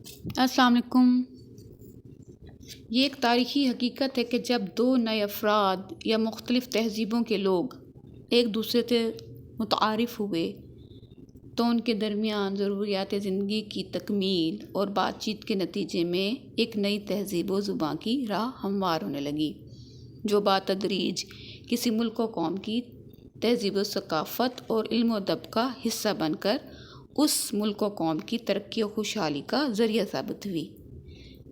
अस्सलाम वालेकुम। ये एक तारीख़ी हकीकत है कि जब दो नए अफराद या मुख्तलिफ़ तहज़ीबों के लोग एक दूसरे से मुतारिफ़ हुए तो उनके दरमियान ज़रूरियात ज़िंदगी की तकमील और बातचीत के नतीजे में एक नई तहज़ीब व ज़ुबान की राह हमवार होने लगी, जो बातदरीज किसी मुल्क व कौम की तहज़ीब व सकाफ़त और इल्म व अदब का हिस्सा बनकर उस मुल्क व कौम की तरक्की और खुशहाली का ज़रिया साबित हुई।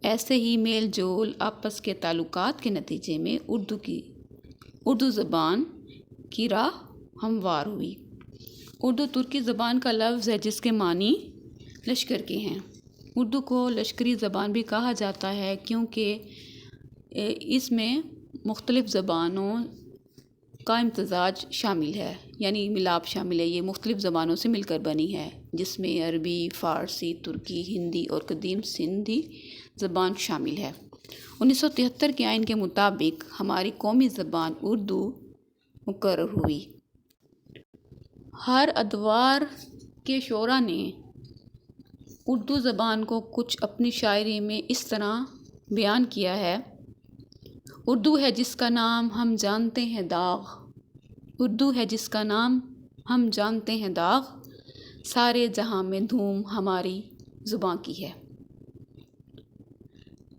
ऐसे ही मेल जोल आपस के ताल्लुकात के नतीजे में उर्दू ज़बान की राह हमवार हुई। उर्दू तुर्की ज़बान का लफ्ज़ है जिसके मानी लश्कर के हैं। उर्दू को लश्करी ज़बान भी कहा जाता है क्योंकि इसमें मुख्तलिफ़ ज़बानों का इम्तज़ाज शामिल है, यानी मिलाप शामिल है। ये मुख्तलिफ़ ज़बानों से मिलकर बनी है, जिसमें अरबी, फ़ारसी, तुर्की, हिंदी और कदीम सिंधी ज़बान शामिल है। 1973 के आइन के मुताबिक हमारी कौमी ज़बान उर्दू मुकर्रर हुई। हर अदवार के शोरा ने उर्दू ज़बान को कुछ अपनी शायरी में इस तरह बयान किया है: उर्दू है जिसका नाम हम जानते हैं दाग, उर्दू है जिसका नाम हम जानते हैं दाग, सारे जहां में धूम हमारी ज़ुबान की है।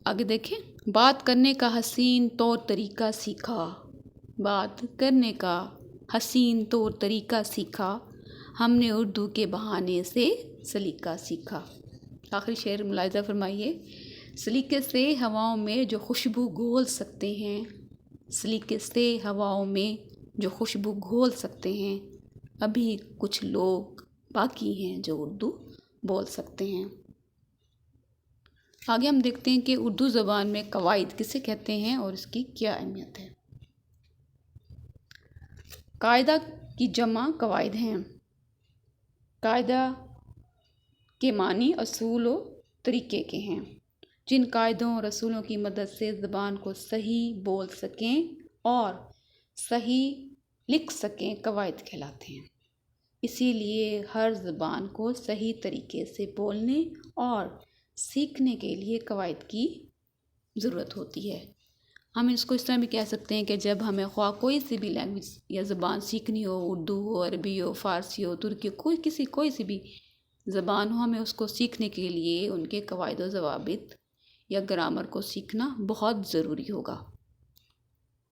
आगे देखें, बात करने का हसीन तौर तरीका सीखा, बात करने का हसीन तौर तरीका सीखा, हमने उर्दू के बहाने से सलीका सीखा। आखिरी शेर मुलाहिज़ा फरमाइए। सलीके से हवाओं में जो खुशबू घोल सकते हैं, सलीके से हवाओं में जो खुशबू घोल सकते हैं, अभी कुछ लोग बाकी हैं जो उर्दू बोल सकते हैं। आगे हम देखते हैं कि उर्दू ज़बान में कवायद किसे कहते हैं और इसकी क्या अहमियत है। कायदा की जमा कवायद हैं। कायदा के मानी असूल व तरीके के हैं, जिन कायदों और असूलों की मदद से ज़बान को सही बोल सकें और सही लिख सकें कवायद कहलाते हैं। इसीलिए हर ज़बान को सही तरीके से बोलने और सीखने के लिए कवायद की ज़रूरत होती है। हम इसको इस तरह भी कह सकते हैं कि जब हमें ख्वाह कोई सी भी लैंग्वेज या ज़बान सीखनी हो, उर्दू हो, अरबी हो, फ़ारसी हो, तुर्की हो, कोई सी भी ज़बान हो, हमें उसको सीखने के लिए उनके कवायद व ज़वाबित या ग्रामर को सीखना बहुत ज़रूरी होगा।